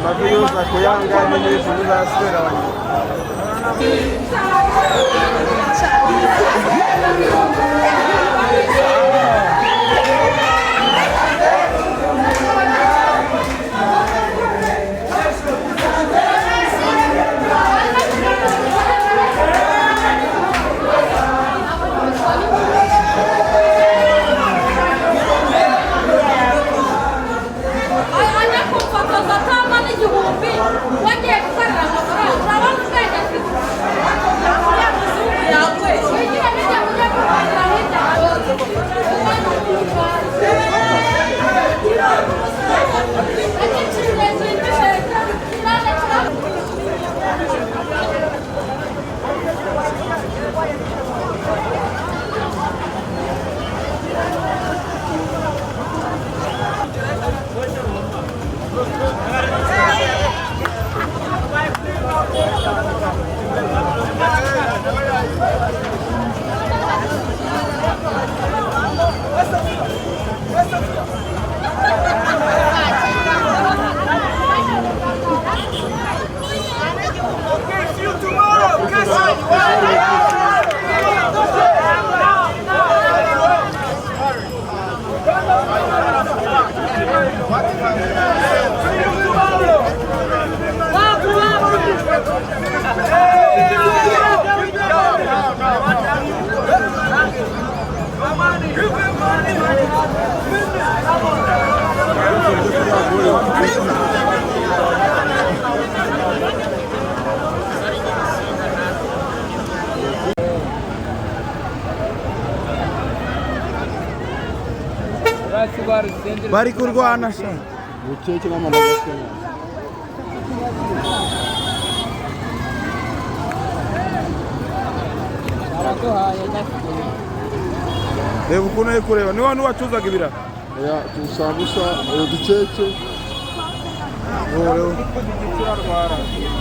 Mafiosa kuyanga nini kuuza sera wani. bari kurwana sha Bucece n'amandagasya. Baraduhaye nyakuri. reba ukuntu ari kureba ni wantu wacuzaga ibira Ya tusambusa uducece.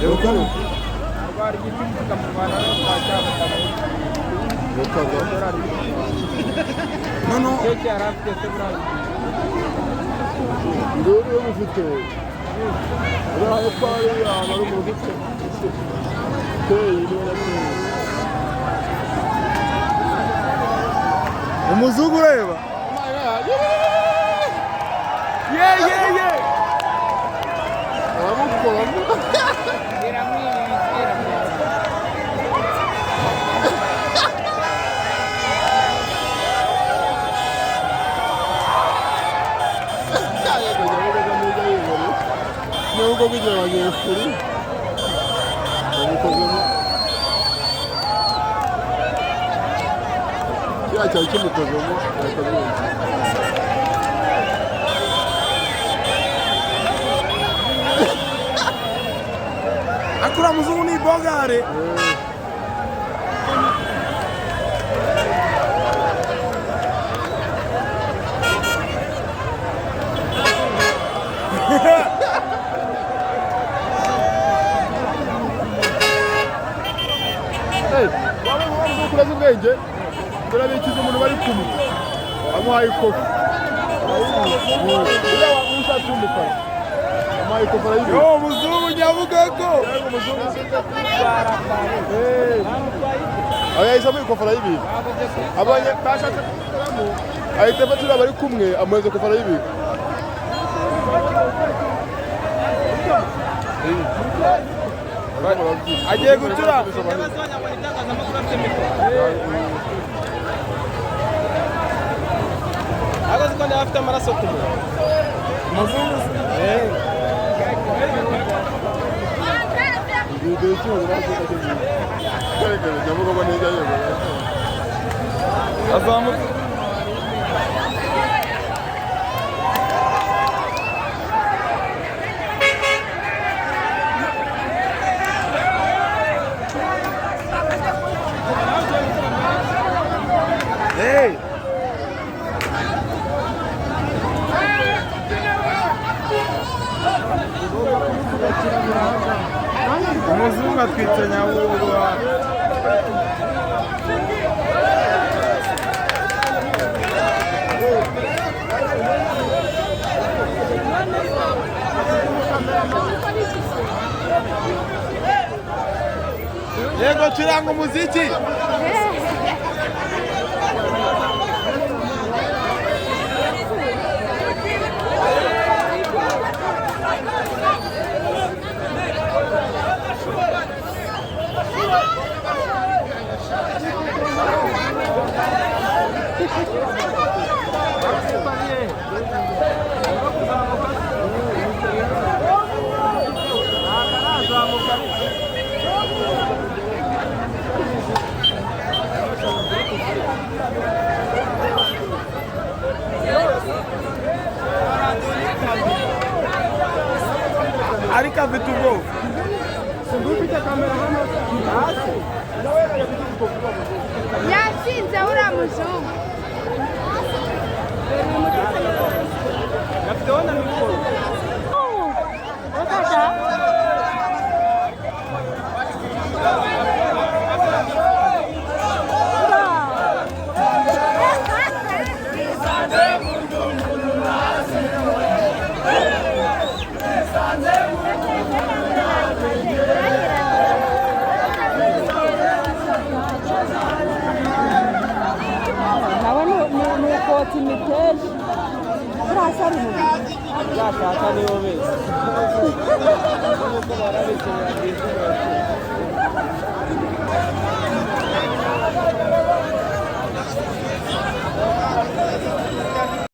reba ukuntu Arwara igiti kikamurwana no kwajyana Bokaga. no keke yarafite se burayi. Ndori yo mufite. Uraye pari ya bari mu gutse. umuzungu ureba ye Aramukoramo. Nubwo bigerageye kuri bamukozemo kiriya cyari kimukozemo arakamwumva akura muzungu ni bogare kuraza ubwenge turabikiza umuntu bari kumwe amuhaye ikofi uriya ushatse umukara amuhaye ikofi arayibiye yo muzungu nyabugogo yahise amuha ikofi arayibiye abonye bashatse kukuramo ahita afata uriya bari kumwe amuheza ikofi arayibiye agiye gucura Agaze ko afite amaraso ku muntu. muzungu azamuka hey umuzungu atwitse Nyabugogo. Yego curanga umuziki. Ariko afite ubwoba. Yatsinze uriya muzungu. Gafiteho na mikoro. nawe ni ukotsa imiteja urasa ari mu Uzashaka nibo bese. Nuko bararekeye